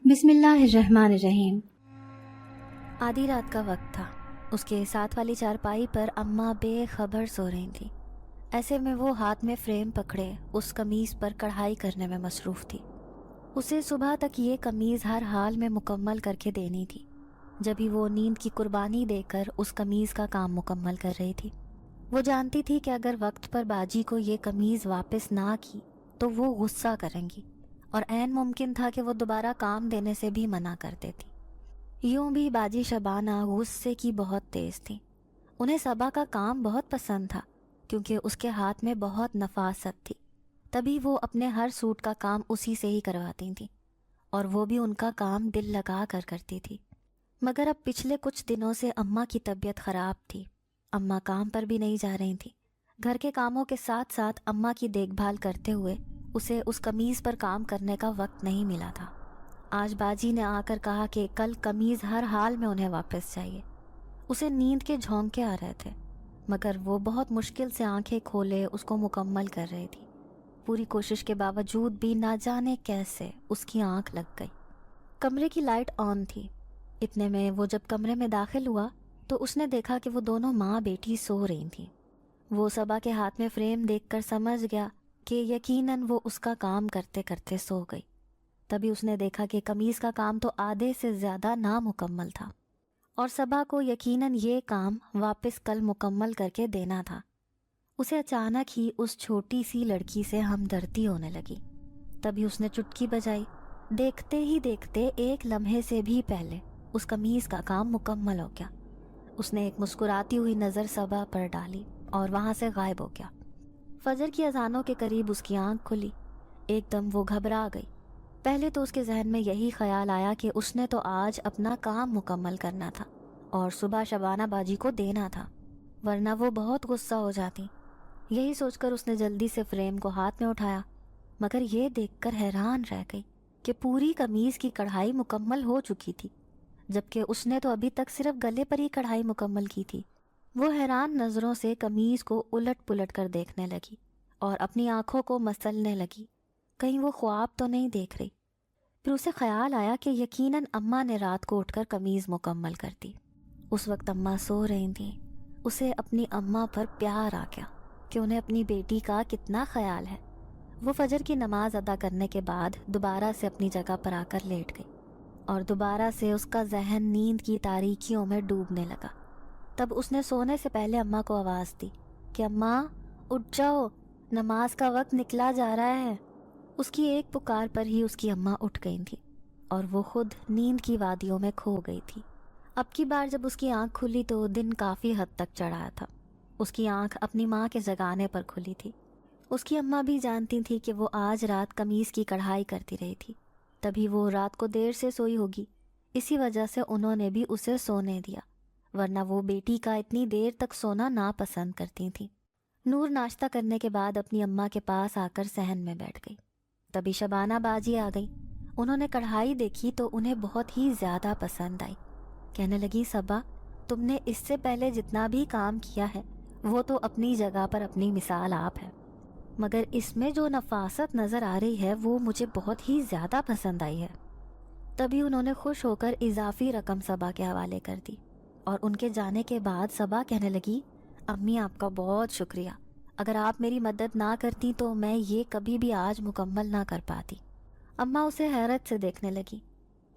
بسم اللہ الرحمن الرحیم۔ آدھی رات کا وقت تھا۔ اس کے ساتھ والی چارپائی پر اماں بے خبر سو رہی تھیں۔ ایسے میں وہ ہاتھ میں فریم پکڑے اس قمیض پر کڑھائی کرنے میں مصروف تھی۔ اسے صبح تک یہ قمیض ہر حال میں مکمل کر کے دینی تھی، جبھی وہ نیند کی قربانی دے کر اس قمیض کا کام مکمل کر رہی تھی۔ وہ جانتی تھی کہ اگر وقت پر باجی کو یہ قمیض واپس نہ کی تو وہ غصہ کریں گی، اور عین ممکن تھا کہ وہ دوبارہ کام دینے سے بھی منع کر دیتی۔ یوں بھی باجی شبانہ غصے کی بہت تیز تھی۔ انہیں صبا کا کام بہت پسند تھا کیونکہ اس کے ہاتھ میں بہت نفاست تھی، تبھی وہ اپنے ہر سوٹ کا کام اسی سے ہی کرواتی تھیں، اور وہ بھی ان کا کام دل لگا کر کرتی تھی۔ مگر اب پچھلے کچھ دنوں سے اماں کی طبیعت خراب تھی۔ اماں کام پر بھی نہیں جا رہی تھیں۔ گھر کے کاموں کے ساتھ ساتھ اماں کی دیکھ بھال کرتے ہوئے اسے اس قمیض پر کام کرنے کا وقت نہیں ملا تھا۔ آج باجی نے آ کر کہا کہ کل قمیض ہر حال میں انہیں واپس چاہیے۔ اسے نیند کے جھونکے آ رہے تھے، مگر وہ بہت مشکل سے آنکھیں کھولے اس کو مکمل کر رہی تھی۔ پوری کوشش کے باوجود بھی نہ جانے کیسے اس کی آنکھ لگ گئی۔ کمرے کی لائٹ آن تھی۔ اتنے میں وہ جب کمرے میں داخل ہوا تو اس نے دیکھا کہ وہ دونوں ماں بیٹی سو رہی تھیں۔ وہ صبا کے ہاتھ میں فریم دیکھ کر سمجھ گیا کہ یقیناً وہ اس کا کام کرتے کرتے سو گئی۔ تبھی اس نے دیکھا کہ قمیض کا کام تو آدھے سے زیادہ نامکمل تھا، اور صبا کو یقیناً یہ کام واپس کل مکمل کر کے دینا تھا۔ اسے اچانک ہی اس چھوٹی سی لڑکی سے ہمدردی ہونے لگی۔ تبھی اس نے چٹکی بجائی۔ دیکھتے ہی دیکھتے ایک لمحے سے بھی پہلے اس قمیض کا کام مکمل ہو گیا۔ اس نے ایک مسکراتی ہوئی نظر صبا پر ڈالی اور وہاں سے غائب ہو گیا۔ فجر کی اذانوں کے قریب اس کی آنکھ کھلی۔ ایک دم وہ گھبرا گئی۔ پہلے تو اس کے ذہن میں یہی خیال آیا کہ اس نے تو آج اپنا کام مکمل کرنا تھا اور صبح شبانہ باجی کو دینا تھا، ورنہ وہ بہت غصہ ہو جاتی۔ یہی سوچ کر اس نے جلدی سے فریم کو ہاتھ میں اٹھایا، مگر یہ دیکھ کر حیران رہ گئی کہ پوری قمیض کی کڑھائی مکمل ہو چکی تھی، جبکہ اس نے تو ابھی تک صرف گلے پر ہی کڑھائی مکمل کی تھی۔ وہ حیران نظروں سے قمیض کو الٹ پلٹ کر دیکھنے لگی اور اپنی آنکھوں کو مسلنے لگی، کہیں وہ خواب تو نہیں دیکھ رہی۔ پھر اسے خیال آیا کہ یقیناً اماں نے رات کو اٹھ کر قمیض مکمل کر دی۔ اس وقت اماں سو رہی تھیں۔ اسے اپنی اماں پر پیار آ گیا کہ انہیں اپنی بیٹی کا کتنا خیال ہے۔ وہ فجر کی نماز ادا کرنے کے بعد دوبارہ سے اپنی جگہ پر آ کر لیٹ گئی، اور دوبارہ سے اس کا ذہن نیند کی تاریکیوں میں ڈوبنے لگا۔ تب اس نے سونے سے پہلے اماں کو آواز دی کہ اماں اٹھ جاؤ، نماز کا وقت نکلا جا رہا ہے۔ اس کی ایک پکار پر ہی اس کی اماں اٹھ گئی تھی اور وہ خود نیند کی وادیوں میں کھو گئی تھی۔ اب کی بار جب اس کی آنکھ کھلی تو دن کافی حد تک چڑھا تھا۔ اس کی آنکھ اپنی ماں کے جگانے پر کھلی تھی۔ اس کی اماں بھی جانتی تھی کہ وہ آج رات قمیض کی کڑھائی کرتی رہی تھی، تبھی وہ رات کو دیر سے سوئی ہوگی، اسی وجہ سے انہوں نے بھی اسے سونے دیا، ورنہ وہ بیٹی کا اتنی دیر تک سونا ناپسند کرتی تھیں۔ نور ناشتہ کرنے کے بعد اپنی اماں کے پاس آ کر صحن میں بیٹھ گئی۔ تبھی شبانہ باجی آ گئی۔ انہوں نے کڑھائی دیکھی تو انہیں بہت ہی زیادہ پسند آئی۔ کہنے لگی صبا، تم نے اس سے پہلے جتنا بھی کام کیا ہے وہ تو اپنی جگہ پر اپنی مثال آپ ہے، مگر اس میں جو نفاست نظر آ رہی ہے وہ مجھے بہت ہی زیادہ پسند آئی ہے۔ تبھی انہوں نے خوش ہو کر اضافی رقم صبا کے حوالے کر دی، اور ان کے جانے کے بعد صبا کہنے لگی، امی آپ کا بہت شکریہ، اگر آپ میری مدد نہ کرتی تو میں یہ کبھی بھی آج مکمل نہ کر پاتی۔ اماں اسے حیرت سے دیکھنے لگی۔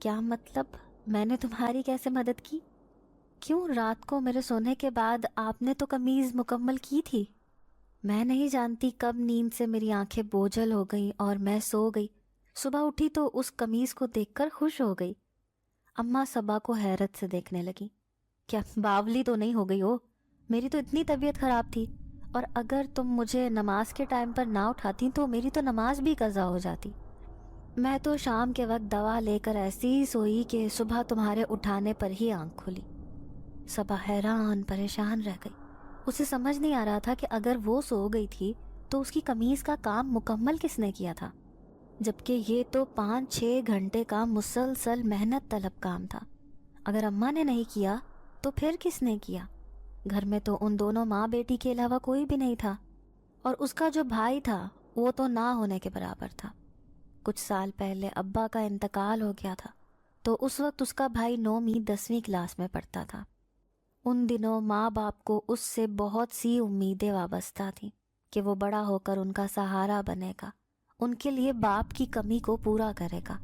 کیا مطلب؟ میں نے تمہاری کیسے مدد کی؟ کیوں، رات کو میرے سونے کے بعد آپ نے تو قمیض مکمل کی تھی۔ میں نہیں جانتی کب نیند سے میری آنکھیں بوجھل ہو گئیں اور میں سو گئی، صبح اٹھی تو اس قمیض کو دیکھ کر خوش ہو گئی۔ اماں صبا کو حیرت سے دیکھنے لگی۔ کیا باولی تو نہیں ہو گئی ہو؟ میری تو اتنی طبیعت خراب تھی، اور اگر تم مجھے نماز کے ٹائم پر نہ اٹھاتی تو میری تو نماز بھی قضا ہو جاتی۔ میں تو شام کے وقت دوا لے کر ایسی ہی سوئی کہ صبح تمہارے اٹھانے پر ہی آنکھ کھلی۔ صبا حیران پریشان رہ گئی۔ اسے سمجھ نہیں آ رہا تھا کہ اگر وہ سو گئی تھی تو اس کی قمیض کا کام مکمل کس نے کیا تھا، جبکہ یہ تو 5-6 گھنٹے کا مسلسل محنت طلب کام تھا۔ اگر اماں نے نہیں کیا تو پھر کس نے کیا؟ گھر میں تو ان دونوں ماں بیٹی کے علاوہ کوئی بھی نہیں تھا، اور اس کا جو بھائی تھا وہ تو نہ ہونے کے برابر تھا۔ کچھ سال پہلے ابا کا انتقال ہو گیا تھا، تو اس وقت اس کا بھائی نومی 10ویں کلاس میں پڑھتا تھا۔ ان دنوں ماں باپ کو اس سے بہت سی امیدیں وابستہ تھیں کہ وہ بڑا ہو کر ان کا سہارا بنے گا، ان کے لیے باپ کی کمی کو پورا کرے گا،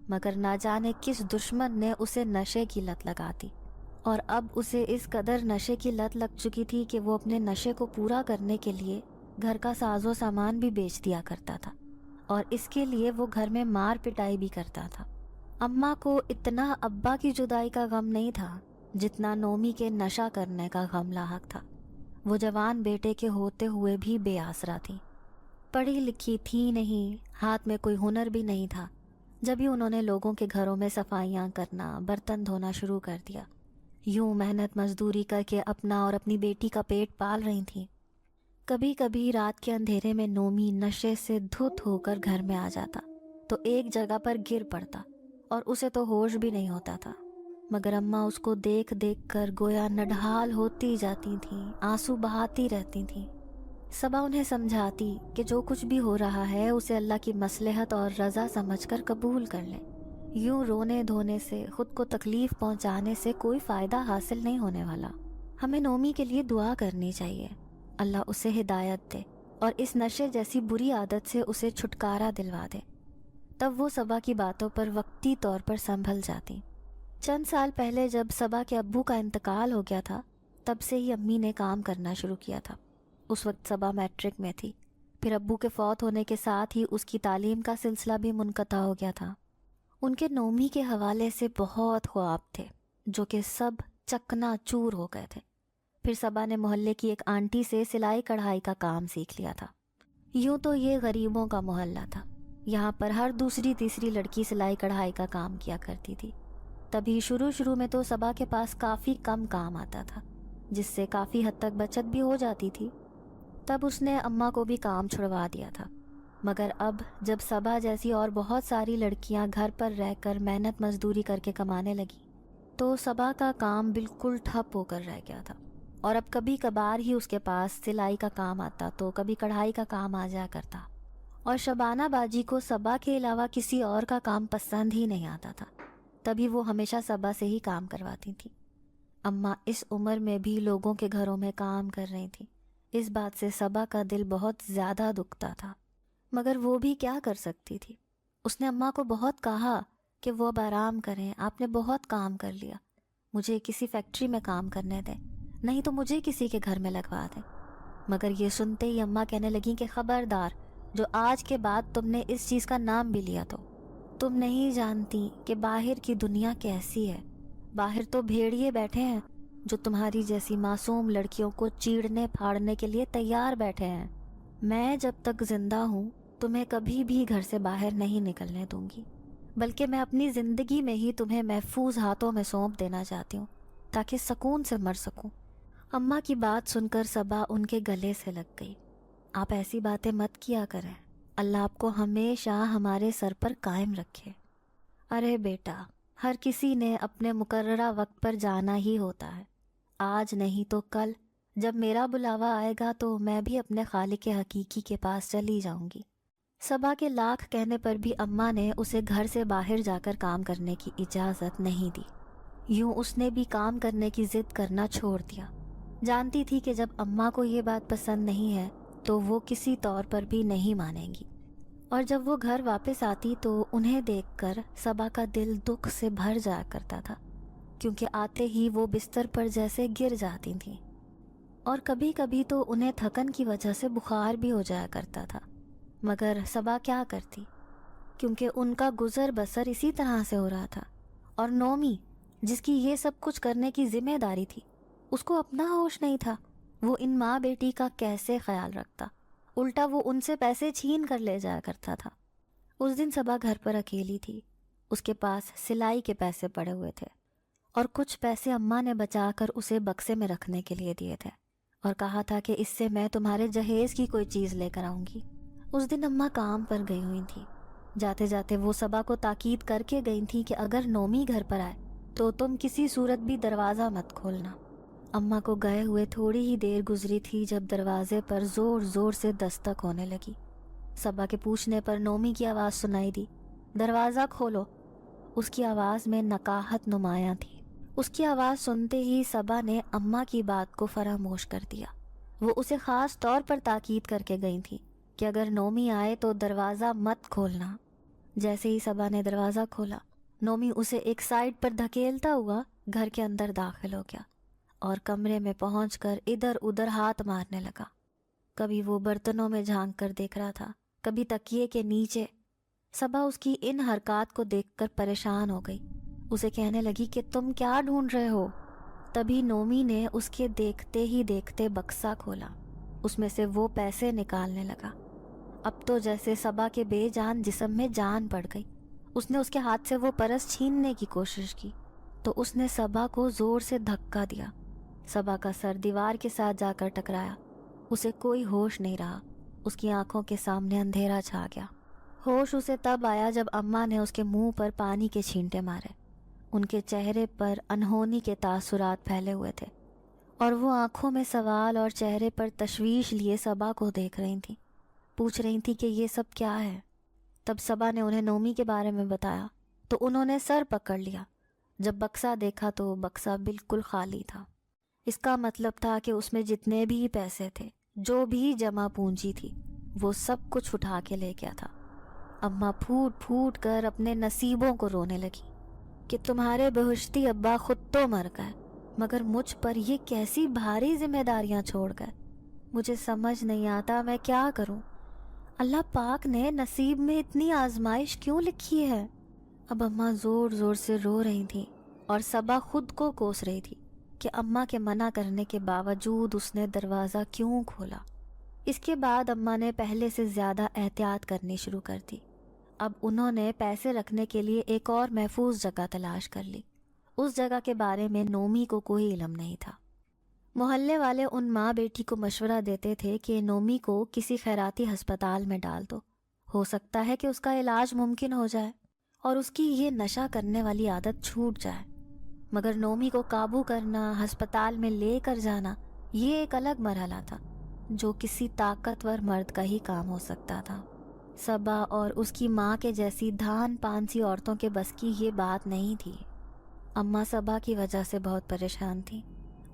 مگر نہ جانے کس دشمن نے اسے نشے کی لت لگا دی، اور اب اسے اس قدر نشے کی لت لگ چکی تھی کہ وہ اپنے نشے کو پورا کرنے کے لیے گھر کا ساز و سامان بھی بیچ دیا کرتا تھا، اور اس کے لیے وہ گھر میں مار پٹائی بھی کرتا تھا۔ اماں کو اتنا ابا کی جدائی کا غم نہیں تھا جتنا نومی کے نشہ کرنے کا غم لاحق تھا۔ وہ جوان بیٹے کے ہوتے ہوئے بھی بے آسرا تھی، پڑھی لکھی تھی نہیں، ہاتھ میں کوئی ہنر بھی نہیں تھا، جب ہی انہوں نے لوگوں کے گھروں میں صفائیاں کرنا، برتن دھونا شروع کر دیا۔ یوں محنت مزدوری کر کے اپنا اور اپنی بیٹی کا پیٹ پال رہی تھیں۔ کبھی کبھی رات کے اندھیرے میں نومی نشے سے دھت ہو کر گھر میں آ جاتا تو ایک جگہ پر گر پڑتا اور اسے تو ہوش بھی نہیں ہوتا تھا، مگر اماں اس کو دیکھ دیکھ کر گویا نڈھال ہوتی جاتی تھیں، آنسو بہاتی رہتی تھیں۔ صبا انہیں سمجھاتی کہ جو کچھ بھی ہو رہا ہے اسے اللہ کی مصلحت اور رضا سمجھ کر قبول کر لیں، یوں رونے دھونے سے، خود کو تکلیف پہنچانے سے کوئی فائدہ حاصل نہیں ہونے والا۔ ہمیں نومی کے لیے دعا کرنی چاہیے، اللہ اسے ہدایت دے اور اس نشے جیسی بری عادت سے اسے چھٹکارا دلوا دے۔ تب وہ صبا کی باتوں پر وقتی طور پر سنبھل جاتی۔ چند سال پہلے جب صبا کے ابو کا انتقال ہو گیا تھا، تب سے ہی امی نے کام کرنا شروع کیا تھا۔ اس وقت صبا میٹرک میں تھی، پھر ابو کے فوت ہونے کے ساتھ ہی اس کی تعلیم کا سلسلہ بھی منقطع ہو گیا تھا۔ ان کے نومی کے حوالے سے بہت خواب تھے جو کہ سب چکنا چور ہو گئے تھے۔ پھر صبا نے محلے کی ایک آنٹی سے سلائی کڑھائی کا کام سیکھ لیا تھا۔ یوں تو یہ غریبوں کا محلہ تھا، یہاں پر ہر دوسری تیسری لڑکی سلائی کڑھائی کا کام کیا کرتی تھی۔ تبھی شروع میں تو صبا کے پاس کافی کم کام آتا تھا، جس سے کافی حد تک بچت بھی ہو جاتی تھی۔ تب اس نے اماں کو بھی کام چھڑوا دیا تھا، مگر اب جب صبا جیسی اور بہت ساری لڑکیاں گھر پر رہ کر محنت مزدوری کر کے کمانے لگی تو صبا کا کام بالکل ٹھپ ہو کر رہ گیا تھا، اور اب کبھی کبھار ہی اس کے پاس سلائی کا کام آتا تو کبھی کڑھائی کا کام آ جایا کرتا، اور شبانہ باجی کو صبا کے علاوہ کسی اور کا کام پسند ہی نہیں آتا تھا، تبھی وہ ہمیشہ صبا سے ہی کام کرواتی تھی۔ اماں اس عمر میں بھی لوگوں کے گھروں میں کام کر رہی تھی، اس بات سے صبا کا دل بہت زیادہ دکھتا تھا، مگر وہ بھی کیا کر سکتی تھی۔ اس نے اماں کو بہت کہا کہ وہ اب آرام کریں، آپ نے بہت کام کر لیا، مجھے کسی فیکٹری میں کام کرنے دیں، نہیں تو مجھے کسی کے گھر میں لگوا دیں۔ مگر یہ سنتے ہی اماں کہنے لگیں کہ خبردار، جو آج کے بعد تم نے اس چیز کا نام بھی لیا تو تم نہیں جانتی کہ باہر کی دنیا کیسی ہے، باہر تو بھیڑیے بیٹھے ہیں جو تمہاری جیسی معصوم لڑکیوں کو چیڑنے پھاڑنے کے لیے تیار بیٹھے ہیں۔ میں جب تک زندہ ہوں تمہیں کبھی بھی گھر سے باہر نہیں نکلنے دوں گی، بلکہ میں اپنی زندگی میں ہی تمہیں محفوظ ہاتھوں میں سونپ دینا چاہتی ہوں تاکہ سکون سے مر سکوں۔ اماں کی بات سن کر صبا ان کے گلے سے لگ گئی۔ آپ ایسی باتیں مت کیا کریں، اللہ آپ کو ہمیشہ ہمارے سر پر قائم رکھے۔ ارے بیٹا، ہر کسی نے اپنے مقررہ وقت پر جانا ہی ہوتا ہے، آج نہیں تو کل جب میرا بلاوا آئے گا تو میں بھی اپنے خالق حقیقی کے پاس چلی جاؤں گی۔ صبا کے لاکھ کہنے پر بھی اماں نے اسے گھر سے باہر جا کر کام کرنے کی اجازت نہیں دی، یوں اس نے بھی کام کرنے کی ضد کرنا چھوڑ دیا۔ جانتی تھی کہ جب اماں کو یہ بات پسند نہیں ہے تو وہ کسی طور پر بھی نہیں مانیں گی، اور جب وہ گھر واپس آتی تو انہیں دیکھ کر صبا کا دل دکھ سے بھر جایا کرتا تھا، کیونکہ آتے ہی وہ بستر پر جیسے گر جاتی تھیں، اور کبھی کبھی تو انہیں تھکن کی وجہ سے بخار بھی ہو جایا کرتا تھا، مگر صبا کیا کرتی، کیونکہ ان کا گزر بسر اسی طرح سے ہو رہا تھا، اور نومی جس کی یہ سب کچھ کرنے کی ذمہ داری تھی، اس کو اپنا ہوش نہیں تھا، وہ ان ماں بیٹی کا کیسے خیال رکھتا، الٹا وہ ان سے پیسے چھین کر لے جایا کرتا تھا۔ اس دن صبا گھر پر اکیلی تھی، اس کے پاس سلائی کے پیسے پڑے ہوئے تھے، اور کچھ پیسے اماں نے بچا کر اسے بکسے میں رکھنے کے لیے دیے تھے، اور کہا تھا کہ اس سے میں تمہارے جہیز کی کوئی چیز لے کر آؤں گی۔ اس دن اماں کام پر گئی ہوئی تھی، جاتے جاتے وہ صبا کو تاکید کر کے گئی تھی کہ اگر نومی گھر پر آئے تو تم کسی صورت بھی دروازہ مت کھولنا۔ اماں کو گئے ہوئے تھوڑی ہی دیر گزری تھی جب دروازے پر زور زور سے دستک ہونے لگی۔ صبا کے پوچھنے پر نومی کی آواز سنائی دی، دروازہ کھولو، اس کی آواز میں نقاہت نمایاں تھی۔ اس کی آواز سنتے ہی صبا نے اماں کی بات کو فراموش کر دیا۔ وہ اسے خاص طور پر تاکید کر کے گئی تھی کہ اگر نومی آئے تو دروازہ مت کھولنا۔ جیسے ہی صبا نے دروازہ کھولا، نومی اسے ایک سائڈ پر دھکیلتا ہوا گھر کے اندر داخل ہو گیا اور کمرے میں پہنچ کر ادھر ادھر ہاتھ مارنے لگا۔ کبھی وہ برتنوں میں جھانک کر دیکھ رہا تھا، کبھی تکیے کے نیچے۔ صبا اس کی ان حرکات کو دیکھ کر پریشان ہو گئی۔ اسے کہنے لگی کہ تم کیا ڈھونڈ رہے ہو؟ تبھی نومی نے اس کے دیکھتے ہی دیکھتے بکسا کھولا، اس میں سے وہ پیسے نکالنے لگا۔ اب تو جیسے صبا کے بے جان جسم میں جان پڑ گئی۔ اس نے اس کے ہاتھ سے وہ پرس چھیننے کی کوشش کی تو اس نے صبا کو زور سے دھکا دیا۔ صبا کا سر دیوار کے ساتھ جا کر ٹکرایا۔ اسے کوئی ہوش نہیں رہا، اس کی آنکھوں کے سامنے اندھیرا چھا گیا۔ ہوش اسے تب آیا جب اماں نے اس کے منہ پر پانی کے چھینٹے مارے۔ ان کے چہرے پر انہونی کے تاثرات پھیلے ہوئے تھے اور وہ آنکھوں میں سوال اور چہرے پر تشویش لیے صبا کو دیکھ رہی تھیں، پوچھ رہی تھیں کہ یہ سب کیا ہے۔ تب صبا نے انہیں نومی کے بارے میں بتایا تو انہوں نے سر پکڑ لیا۔ جب بکسا دیکھا تو بکسا بالکل خالی تھا۔ اس کا مطلب تھا کہ اس میں جتنے بھی پیسے تھے، جو بھی جمع پونجی تھی، وہ سب کچھ اٹھا کے لے گیا تھا۔ اماں پھوٹ پھوٹ کر اپنے نصیبوں کو رونے لگی کہ تمہارے بہشتی ابا خود تو مر گئے، مگر مجھ پر یہ کیسی بھاری ذمہ داریاں چھوڑ گئے۔ مجھے سمجھ نہیں آتا میں کیا کروں۔ اللہ پاک نے نصیب میں اتنی آزمائش کیوں لکھی ہے؟ اب اماں زور زور سے رو رہی تھیں اور صبا خود کو کوس رہی تھی کہ اماں کے منع کرنے کے باوجود اس نے دروازہ کیوں کھولا۔ اس کے بعد اماں نے پہلے سے زیادہ احتیاط کرنی شروع کر دی۔ اب انہوں نے پیسے رکھنے کے لیے ایک اور محفوظ جگہ تلاش کر لی۔ اس جگہ کے بارے میں نومی کو کوئی علم نہیں تھا۔ محلے والے ان ماں بیٹی کو مشورہ دیتے تھے کہ نومی کو کسی خیراتی ہسپتال میں ڈال دو، ہو سکتا ہے کہ اس کا علاج ممکن ہو جائے اور اس کی یہ نشہ کرنے والی عادت چھوٹ جائے۔ مگر نومی کو قابو کرنا، ہسپتال میں لے کر جانا، یہ ایک الگ مرحلہ تھا جو کسی طاقتور مرد کا ہی کام ہو سکتا تھا۔ صبا اور اس کی ماں کے جیسی دھان پانسی عورتوں کے بس کی یہ بات نہیں تھی۔ اماں صبا کی وجہ سے بہت پریشان تھی۔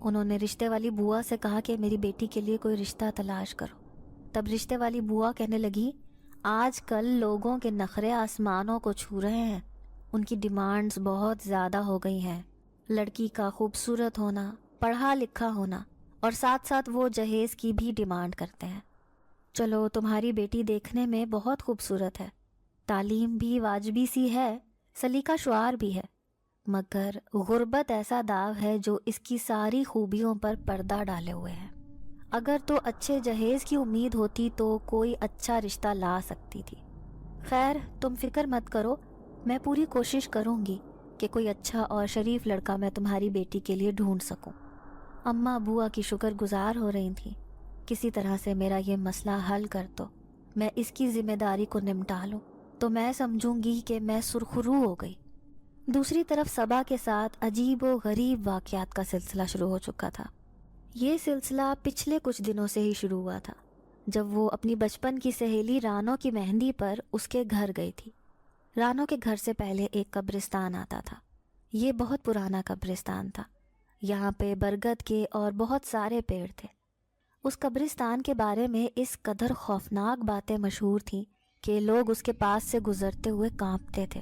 انہوں نے رشتے والی بوا سے کہا کہ میری بیٹی کے لیے کوئی رشتہ تلاش کرو۔ تب رشتے والی بوا کہنے لگی، آج کل لوگوں کے نخرے آسمانوں کو چھو رہے ہیں، ان کی ڈیمانڈز بہت زیادہ ہو گئی ہیں۔ لڑکی کا خوبصورت ہونا، پڑھا لکھا ہونا اور ساتھ ساتھ وہ جہیز کی بھی ڈیمانڈ کرتے ہیں۔ چلو تمہاری بیٹی دیکھنے میں بہت خوبصورت ہے، تعلیم بھی واجبی سی ہے، سلیقہ شعار بھی ہے، مگر غربت ایسا داغ ہے جو اس کی ساری خوبیوں پر پردہ ڈالے ہوئے ہے۔ اگر تو اچھے جہیز کی امید ہوتی تو کوئی اچھا رشتہ لا سکتی تھی۔ خیر تم فکر مت کرو، میں پوری کوشش کروں گی کہ کوئی اچھا اور شریف لڑکا میں تمہاری بیٹی کے لیے ڈھونڈ سکوں۔ اماں بوا کی شکر گزار ہو رہی تھیں، کسی طرح سے میرا یہ مسئلہ حل کر دو، میں اس کی ذمہ داری کو نمٹا لوں تو میں سمجھوں گی کہ میں سرخرو ہو گئی۔ دوسری طرف صبا کے ساتھ عجیب و غریب واقعات کا سلسلہ شروع ہو چکا تھا۔ یہ سلسلہ پچھلے کچھ دنوں سے ہی شروع ہوا تھا، جب وہ اپنی بچپن کی سہیلی رانو کی مہندی پر اس کے گھر گئی تھی۔ رانو کے گھر سے پہلے ایک قبرستان آتا تھا۔ یہ بہت پرانا قبرستان تھا، یہاں پہ برگد کے اور بہت سارے پیڑ تھے۔ اس قبرستان کے بارے میں اس قدر خوفناک باتیں مشہور تھیں کہ لوگ اس کے پاس سے گزرتے ہوئے کانپتے تھے،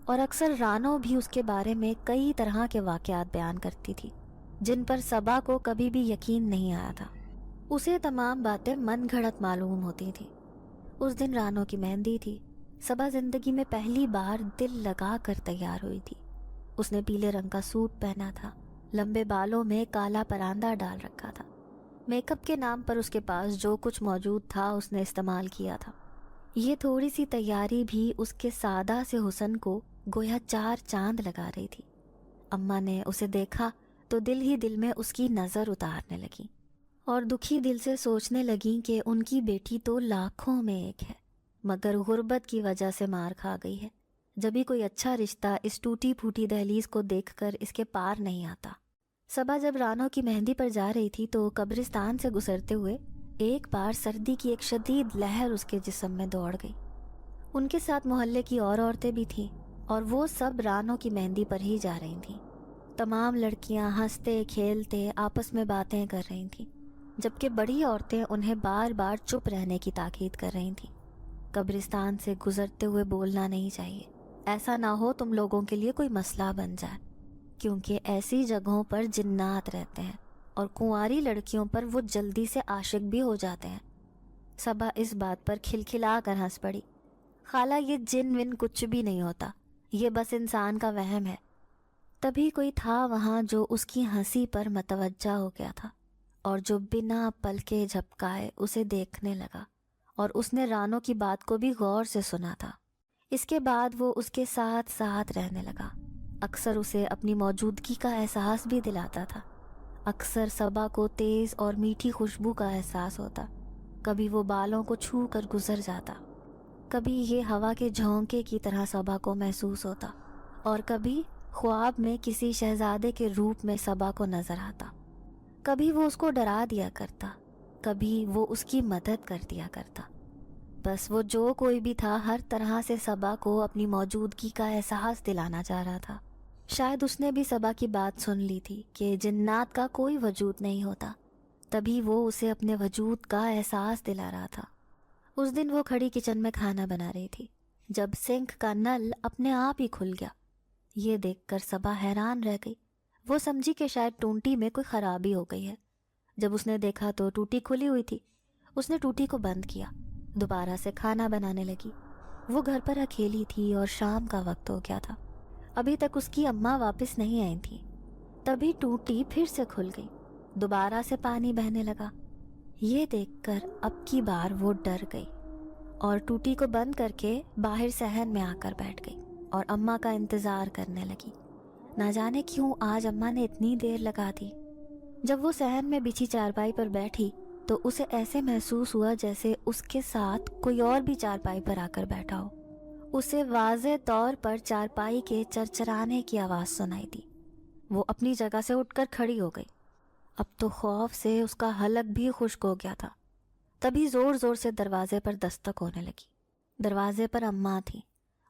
اور اکثر رانو بھی اس کے بارے میں کئی طرح کے واقعات بیان کرتی تھی جن پر صبا کو کبھی بھی یقین نہیں آیا تھا۔ اسے تمام باتیں من گھڑت معلوم ہوتی تھیں۔ اس دن رانو کی مہندی تھی۔ صبا زندگی میں پہلی بار دل لگا کر تیار ہوئی تھی۔ اس نے پیلے رنگ کا سوٹ پہنا تھا، لمبے بالوں میں کالا پراندہ ڈال رکھا تھا۔ میک اپ کے نام پر اس کے پاس جو کچھ موجود تھا اس نے استعمال کیا تھا۔ یہ تھوڑی سی تیاری بھی اس کے سادہ سے حسن کو گویا 4 چاند لگا رہی تھی۔ اماں نے اسے دیکھا تو دل ہی دل میں اس کی نظر اتارنے لگی اور دکھی دل سے سوچنے لگیں کہ ان کی بیٹی تو لاکھوں میں ایک ہے، مگر غربت کی وجہ سے مار کھا گئی ہے۔ جبھی کوئی اچھا رشتہ اس ٹوٹی پھوٹی دہلیز کو دیکھ کر اس کے پار نہیں آتا۔ صبا جب رانو کی مہندی پر جا رہی تھی تو قبرستان سے گزرتے ہوئے ایک بار سردی کی ایک شدید لہر اس کے جسم میں دوڑ گئی۔ ان کے ساتھ محلے کی اور عورتیں بھی تھیں اور وہ سب رانو کی مہندی پر ہی جا رہی تھیں۔ تمام لڑکیاں ہنستے کھیلتے آپس میں باتیں کر رہی تھیں، جبکہ بڑی عورتیں انہیں بار بار چپ رہنے کی تاکید کر رہی تھیں۔ قبرستان سے گزرتے ہوئے بولنا نہیں چاہیے، ایسا نہ ہو تم لوگوں کے لیے کوئی مسئلہ بن جائے، کیونکہ ایسی جگہوں پر جنات رہتے ہیں اور کنواری لڑکیوں پر وہ جلدی سے عاشق بھی ہو جاتے ہیں۔ صبا اس بات پر کھلکھلا کر ہنس پڑی۔ خالہ، یہ جن ون کچھ بھی نہیں ہوتا، یہ بس انسان کا وہم ہے۔ تبھی کوئی تھا وہاں جو اس کی ہنسی پر متوجہ ہو گیا تھا اور جو بنا پلکے جھپکائے اسے دیکھنے لگا، اور اس نے رانو کی بات کو بھی غور سے سنا تھا۔ اس کے بعد وہ اس کے ساتھ ساتھ رہنے لگا، اکثر اسے اپنی موجودگی کا احساس بھی دلاتا تھا۔ اکثر صبا کو تیز اور میٹھی خوشبو کا احساس ہوتا، کبھی وہ بالوں کو چھو کر گزر جاتا، کبھی یہ ہوا کے جھونکے کی طرح صبا کو محسوس ہوتا، اور کبھی خواب میں کسی شہزادے کے روپ میں صبا کو نظر آتا۔ کبھی وہ اس کو ڈرا دیا کرتا، کبھی وہ اس کی مدد کر دیا کرتا۔ بس وہ جو کوئی بھی تھا ہر طرح سے صبا کو اپنی موجودگی کا احساس دلانا چاہ رہا تھا۔ شاید اس نے بھی صبا کی بات سن لی تھی کہ جنات کا کوئی وجود نہیں ہوتا، تبھی وہ اسے اپنے وجود کا احساس دلا رہا تھا۔ اس دن وہ کھڑی کچن میں کھانا بنا رہی تھی جب سنک کا نل اپنے آپ ہی کھل گیا۔ یہ دیکھ کر صبا حیران رہ گئی۔ وہ سمجھی کہ شاید ٹونٹی میں کوئی خرابی ہو گئی ہے۔ جب اس نے دیکھا تو ٹوٹی کھلی ہوئی تھی۔ اس نے ٹوٹی کو بند کیا، دوبارہ سے کھانا بنانے لگی۔ وہ گھر پر اکیلی تھی اور شام کا وقت ہو گیا تھا۔ ابھی تک اس کی اماں واپس نہیں آئی تھی۔ تبھی ٹوٹی پھر سے کھل گئی، دوبارہ سے پانی بہنے لگا۔ یہ دیکھ کر اب کی بار وہ ڈر گئی اور ٹوٹی کو بند کر کے باہر صحن میں آ کر بیٹھ گئی اور اماں کا انتظار کرنے لگی۔ نہ جانے کیوں آج اماں نے اتنی دیر لگا دی۔ جب وہ صحن میں بچھی چارپائی پر بیٹھی تو اسے ایسے محسوس ہوا جیسے اس کے ساتھ کوئی اور بھی چارپائی پر آ کر بیٹھا ہو۔ اسے واضح طور پر چارپائی کے چرچرانے کی آواز سنائی دی۔ وہ اپنی جگہ سے اٹھ کر کھڑی ہو گئی۔ اب تو خوف سے اس کا حلق بھی خشک ہو گیا تھا۔ تبھی زور زور سے دروازے پر دستک ہونے لگی۔ دروازے پر اماں تھی۔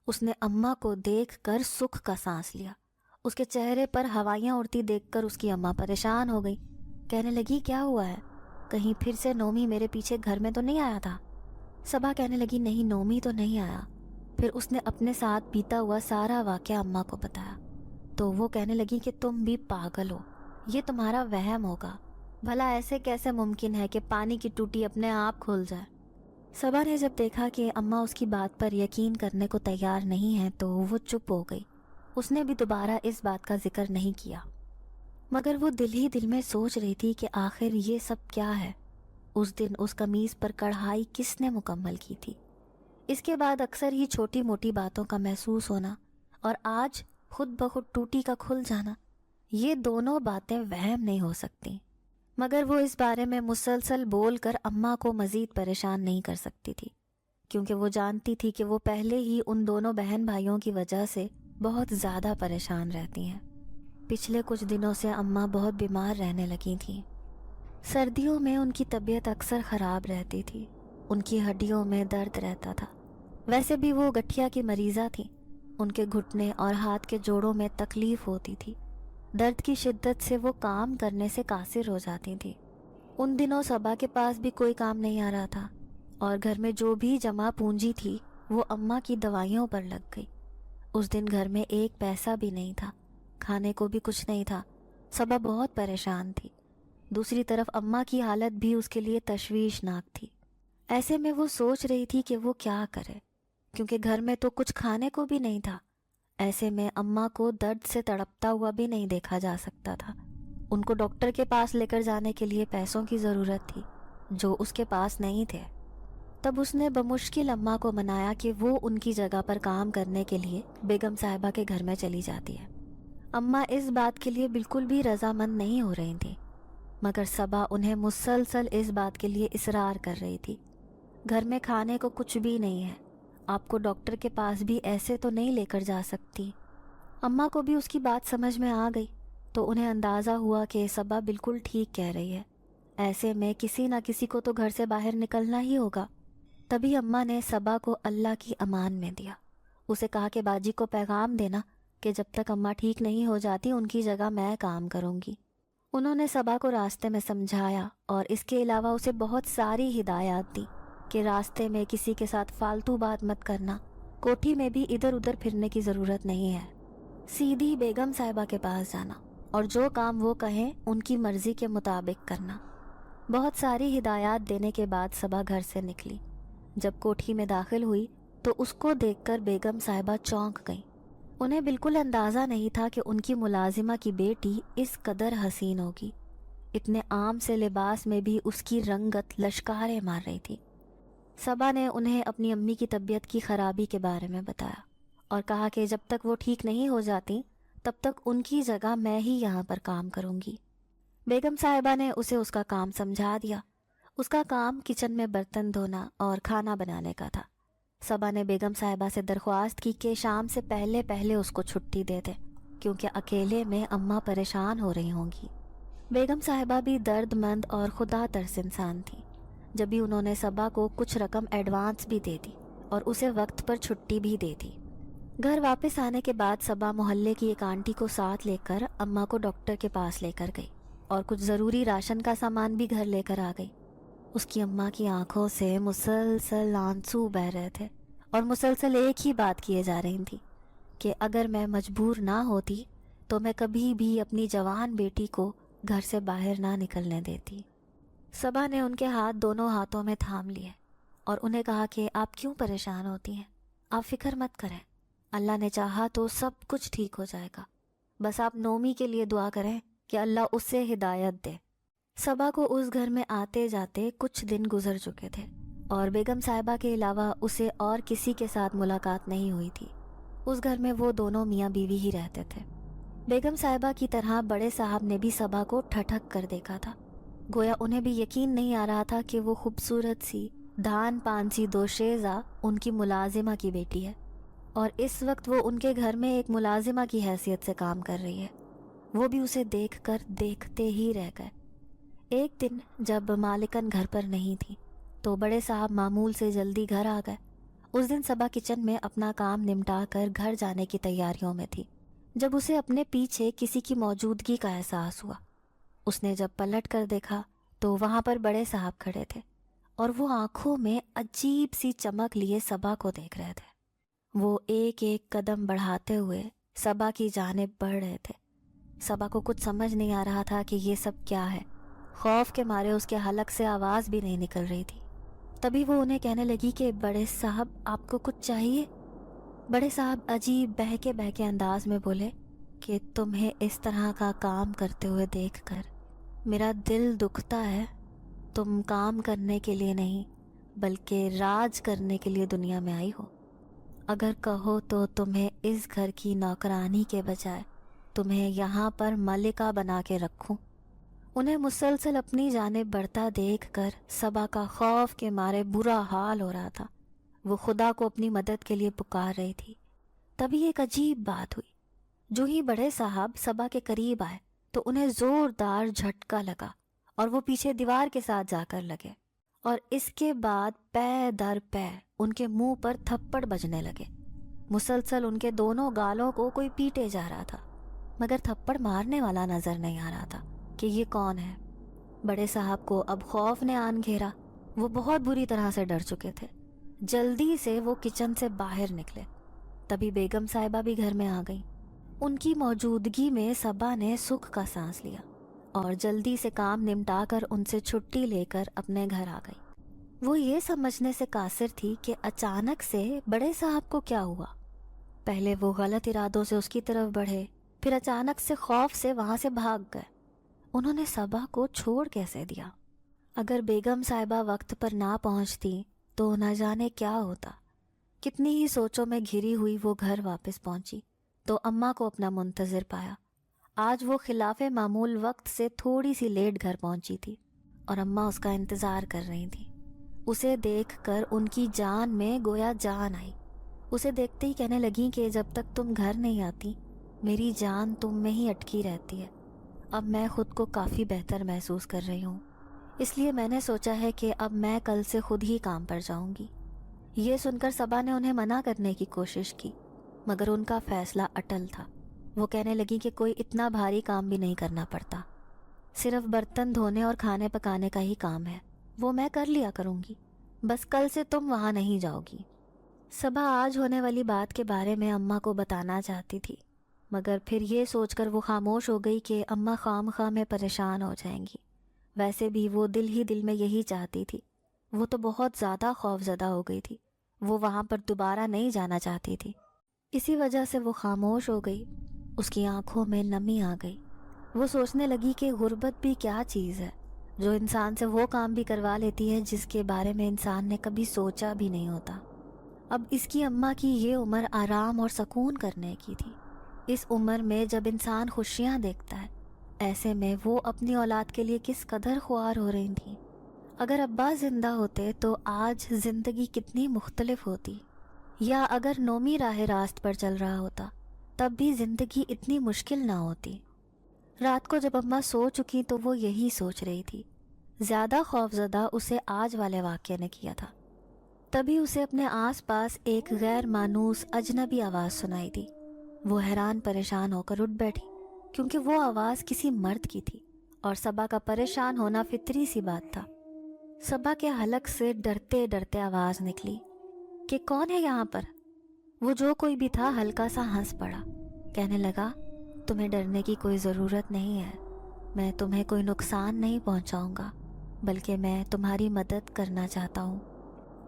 اس نے اماں کو دیکھ کر سکھ کا سانس لیا۔ اس کے چہرے پر ہوائیاں اڑتی دیکھ کر اس کی اماں پریشان ہو گئی۔ کہنے لگی، کیا ہوا ہے؟ کہیں پھر سے نومی میرے پیچھے گھر میں تو نہیں آیا تھا؟ صبا کہنے لگی، نہیں، نومی تو نہیں آیا۔ پھر اس نے اپنے ساتھ بیتا ہوا سارا واقعہ اماں کو بتایا تو وہ کہنے لگی کہ تم بھی پاگل ہو، یہ تمہارا وہم ہوگا، بھلا ایسے کیسے ممکن ہے کہ پانی کی ٹوٹی اپنے آپ کھل جائے۔ صبا نے جب دیکھا کہ اماں اس کی بات پر یقین کرنے کو تیار نہیں ہے تو وہ چپ ہو گئی۔ اس نے بھی دوبارہ اس بات کا ذکر نہیں کیا، مگر وہ دل ہی دل میں سوچ رہی تھی کہ آخر یہ سب کیا ہے۔ اس دن اس قمیض پر کڑھائی کس نے مکمل کی تھی؟ اس کے بعد اکثر ہی چھوٹی موٹی باتوں کا محسوس ہونا اور آج خود بخود ٹوٹی کا کھل جانا، یہ دونوں باتیں وہم نہیں ہو سکتی۔ مگر وہ اس بارے میں مسلسل بول کر اماں کو مزید پریشان نہیں کر سکتی تھی، کیونکہ وہ جانتی تھی کہ وہ پہلے ہی ان دونوں بہن بھائیوں کی وجہ سے بہت زیادہ پریشان رہتی ہیں۔ پچھلے کچھ دنوں سے اماں بہت بیمار رہنے لگی تھیں۔ سردیوں میں ان کی طبیعت اکثر خراب رہتی تھی، ان کی ہڈیوں میں درد رہتا تھا۔ ویسے بھی وہ گٹھیا کی مریضہ تھیں، ان کے گھٹنے اور ہاتھ کے جوڑوں میں تکلیف ہوتی تھی۔ درد کی شدت سے وہ کام کرنے سے قاصر ہو جاتی تھی۔ ان دنوں صبا کے پاس بھی کوئی کام نہیں آ رہا تھا اور گھر میں جو بھی جمع پونجی تھی وہ اماں کی دوائیوں پر لگ گئی۔ اس دن گھر میں ایک پیسہ بھی نہیں تھا، کھانے کو بھی کچھ نہیں تھا۔ صبا بہت پریشان تھی۔ دوسری طرف اماں کی حالت بھی اس کے لیے تشویشناک تھی۔ ایسے میں وہ سوچ رہی تھی کہ وہ کیا کرے، کیونکہ گھر میں تو کچھ کھانے کو بھی نہیں تھا۔ ایسے میں اماں کو درد سے تڑپتا ہوا بھی نہیں دیکھا جا سکتا تھا۔ ان کو ڈاکٹر کے پاس لے کر جانے کے لیے پیسوں کی ضرورت تھی جو اس کے پاس نہیں تھے۔ تب اس نے بمشکل اماں کو منایا کہ وہ ان کی جگہ پر کام کرنے کے لیے بیگم صاحبہ کے گھر میں چلی جاتی ہے۔ اماں اس بات کے لیے بالکل بھی رضامند نہیں ہو رہی تھیں، مگر صبا انہیں مسلسل اس بات کے لیے اصرار کر رہی تھی۔ گھر میں کھانے کو کچھ بھی نہیں ہے، آپ کو ڈاکٹر کے پاس بھی ایسے تو نہیں لے کر جا سکتی۔ اماں کو بھی اس کی بات سمجھ میں آ گئی تو انہیں اندازہ ہوا کہ صبا بالکل ٹھیک کہہ رہی ہے، ایسے میں کسی نہ کسی کو تو گھر سے باہر نکلنا ہی ہوگا۔ تبھی اماں نے صبا کو اللہ کی امان میں دیا اسے کہا کہ باجی کو پیغام دینا کہ جب تک اماں ٹھیک نہیں ہو جاتی ان کی جگہ میں کام کروں گی۔ انہوں نے صبا کو راستے میں سمجھایا اور اس کے علاوہ اسے بہت ساری ہدایات دی کہ راستے میں کسی کے ساتھ فالتو بات مت کرنا، کوٹھی میں بھی ادھر ادھر پھرنے کی ضرورت نہیں ہے، سیدھی بیگم صاحبہ کے پاس جانا اور جو کام وہ کہیں ان کی مرضی کے مطابق کرنا۔ بہت ساری ہدایات دینے کے بعد صبا گھر سے نکلی۔ جب کوٹھی میں داخل ہوئی تو اس کو دیکھ کر بیگم صاحبہ چونک گئیں۔ انہیں بالکل اندازہ نہیں تھا کہ ان کی ملازمہ کی بیٹی اس قدر حسین ہوگی۔ اتنے عام سے لباس میں بھی اس کی رنگت لشکاریں مار رہی تھی۔ صبا نے انہیں اپنی امی کی طبیعت کی خرابی کے بارے میں بتایا اور کہا کہ جب تک وہ ٹھیک نہیں ہو جاتی تب تک ان کی جگہ میں ہی یہاں پر کام کروں گی۔ بیگم صاحبہ نے اسے اس کا کام سمجھا دیا۔ اس کا کام کچن میں برتن دھونا اور کھانا بنانے کا تھا۔ صبا نے بیگم صاحبہ سے درخواست کی کہ شام سے پہلے پہلے اس کو چھٹی دے دے کیونکہ اکیلے میں اماں پریشان ہو رہی ہوں گی۔ بیگم صاحبہ بھی درد مند اور خدا ترس انسان تھی۔ جب بھی انہوں نے صبا کو کچھ رقم ایڈوانس بھی دے دی اور اسے وقت پر چھٹی بھی دے دی۔ گھر واپس آنے کے بعد صبا محلے کی ایک آنٹی کو ساتھ لے کر اماں کو ڈاکٹر کے پاس لے کر گئی اور کچھ ضروری راشن کا سامان بھی گھر لے کر آ گئی۔ اس کی اماں کی آنکھوں سے مسلسل آنسو بہہ رہے تھے اور مسلسل ایک ہی بات کیے جا رہی تھی کہ اگر میں مجبور نہ ہوتی تو میں کبھی بھی اپنی جوان بیٹی کو گھر سے باہر نہ نکلنے دیتی۔ صبا نے ان کے ہاتھ دونوں ہاتھوں میں تھام لیے اور انہیں کہا کہ آپ کیوں پریشان ہوتی ہیں؟ آپ فکر مت کریں، اللہ نے چاہا تو سب کچھ ٹھیک ہو جائے گا، بس آپ نومی کے لیے دعا کریں کہ اللہ اسے ہدایت دے۔ صبا کو اس گھر میں آتے جاتے کچھ دن گزر چکے تھے اور بیگم صاحبہ کے علاوہ اسے اور کسی کے ساتھ ملاقات نہیں ہوئی تھی۔ اس گھر میں وہ دونوں میاں بیوی ہی رہتے تھے۔ بیگم صاحبہ کی طرح بڑے صاحب نے بھی صبا کو ٹھٹک کر دیکھا تھا، گویا انہیں بھی یقین نہیں آ رہا تھا کہ وہ خوبصورت سی دھان پان سی دوشیزہ ان کی ملازمہ کی بیٹی ہے اور اس وقت وہ ان کے گھر میں ایک ملازمہ کی حیثیت سے کام کر رہی ہے۔ وہ بھی اسے دیکھ کر دیکھتے ہی رہ گئے۔ ایک دن جب مالکن گھر پر نہیں تھی تو بڑے صاحب معمول سے جلدی گھر آ گئے۔ اس دن صبا کچن میں اپنا کام نمٹا کر گھر جانے کی تیاریوں میں تھی جب اسے اپنے پیچھے کسی کی موجودگی کا احساس ہوا۔ اس نے جب پلٹ کر دیکھا تو وہاں پر بڑے صاحب کھڑے تھے اور وہ آنکھوں میں عجیب سی چمک لیے صبا کو دیکھ رہے تھے۔ وہ ایک ایک قدم بڑھاتے ہوئے صبا کی جانب بڑھ رہے تھے۔ صبا کو کچھ سمجھ نہیں آ رہا تھا کہ یہ سب کیا ہے۔ خوف کے مارے اس کے حلق سے آواز بھی نہیں نکل رہی تھی۔ تبھی وہ انہیں کہنے لگی کہ بڑے صاحب آپ کو کچھ چاہیے؟ بڑے صاحب عجیب بہکے انداز میں بولے کہ تمہیں اس طرح کا کام کرتے ہوئے دیکھ کر میرا دل دکھتا ہے۔ تم کام کرنے کے لیے نہیں بلکہ راج کرنے کے لیے دنیا میں آئی ہو۔ اگر کہو تو تمہیں اس گھر کی نوکرانی کے بجائے تمہیں یہاں پر ملکہ بنا کے رکھوں۔ انہیں مسلسل اپنی جانب بڑھتا دیکھ کر صبا کا خوف کے مارے برا حال ہو رہا تھا۔ وہ خدا کو اپنی مدد کے لیے پکار رہی تھی۔ تبھی ایک عجیب بات ہوئی۔ جو ہی بڑے صاحب صبا کے قریب آئے تو انہیں زوردار جھٹکا لگا اور وہ پیچھے دیوار کے ساتھ جا کر لگے اور اس کے بعد پے در پے ان کے منہ پر تھپڑ بجنے لگے۔ مسلسل ان کے دونوں گالوں کو کوئی پیٹے جا رہا تھا مگر تھپڑ مارنے والا نظر نہیں آ رہا تھا کہ یہ کون ہے۔ بڑے صاحب کو اب خوف نے آن گھیرا۔ وہ بہت بری طرح سے ڈر چکے تھے۔ جلدی سے وہ کچن سے باہر نکلے۔ تبھی بیگم صاحبہ بھی گھر میں آ گئی۔ ان کی موجودگی میں صبا نے سکھ کا سانس لیا اور جلدی سے کام نمٹا کر ان سے چھٹی لے کر اپنے گھر آ گئی۔ وہ یہ سمجھنے سے قاصر تھی کہ اچانک سے بڑے صاحب کو کیا ہوا۔ پہلے وہ غلط ارادوں سے اس کی طرف بڑھے، پھر اچانک سے خوف سے وہاں سے بھاگ گئے۔ انہوں نے صبا کو چھوڑ کیسے دیا؟ اگر بیگم صاحبہ وقت پر نہ پہنچتی تو نہ جانے کیا ہوتا۔ کتنی ہی سوچوں میں گھری ہوئی وہ گھر واپس پہنچی تو اماں کو اپنا منتظر پایا۔ آج وہ خلاف معمول وقت سے تھوڑی سی لیٹ گھر پہنچی تھی اور اماں اس کا انتظار کر رہی تھی۔ اسے دیکھ کر ان کی جان میں گویا جان آئی۔ اسے دیکھتے ہی کہنے لگیں کہ جب تک تم گھر نہیں آتی میری جان تم میں ہی اٹکی رہتی ہے۔ اب میں خود کو کافی بہتر محسوس کر رہی ہوں، اس لیے میں نے سوچا ہے کہ اب میں کل سے خود ہی کام پر جاؤں گی۔ یہ سن کر صبا نے انہیں منع کرنے کی کوشش کی، مگر ان کا فیصلہ اٹل تھا۔ وہ کہنے لگی کہ کوئی اتنا بھاری کام بھی نہیں کرنا پڑتا، صرف برتن دھونے اور کھانے پکانے کا ہی کام ہے، وہ میں کر لیا کروں گی، بس کل سے تم وہاں نہیں جاؤ گی۔ صبا آج ہونے والی بات کے بارے میں اماں کو بتانا چاہتی تھی، مگر پھر یہ سوچ کر وہ خاموش ہو گئی کہ اماں خواہ میں پریشان ہو جائیں گی۔ ویسے بھی وہ دل ہی دل میں یہی چاہتی تھی، وہ تو بہت زیادہ خوف زدہ ہو گئی تھی، وہ وہاں پر دوبارہ نہیں جانا چاہتی تھی۔ اسی وجہ سے وہ خاموش ہو گئی، اس کی آنکھوں میں نمی آ گئی۔ وہ سوچنے لگی کہ غربت بھی کیا چیز ہے جو انسان سے وہ کام بھی کروا لیتی ہے جس کے بارے میں انسان نے کبھی سوچا بھی نہیں ہوتا۔ اب اس کی اماں کی یہ عمر آرام اور سکون کرنے کی تھی۔ اس عمر میں جب انسان خوشیاں دیکھتا ہے، ایسے میں وہ اپنی اولاد کے لیے کس قدر خوار ہو رہی تھیں۔ اگر ابا زندہ ہوتے تو آج زندگی کتنی مختلف ہوتی، یا اگر نومی راہ راست پر چل رہا ہوتا تب بھی زندگی اتنی مشکل نہ ہوتی۔ رات کو جب اماں سو چکی تو وہ یہی سوچ رہی تھی۔ زیادہ خوفزدہ اسے آج والے واقعے نے کیا تھا۔ تبھی اسے اپنے آس پاس ایک غیر مانوس اجنبی آواز سنائی دی۔ وہ حیران پریشان ہو کر اٹھ بیٹھی، کیونکہ وہ آواز کسی مرد کی تھی، اور صبا کا پریشان ہونا فطری سی بات تھا۔ صبا کے حلق سے ڈرتے ڈرتے آواز نکلی کہ کون ہے یہاں پر؟ وہ جو کوئی بھی تھا ہلکا سا ہنس پڑا، کہنے لگا تمہیں ڈرنے کی کوئی ضرورت نہیں ہے، میں تمہیں کوئی نقصان نہیں پہنچاؤں گا، بلکہ میں تمہاری مدد کرنا چاہتا ہوں۔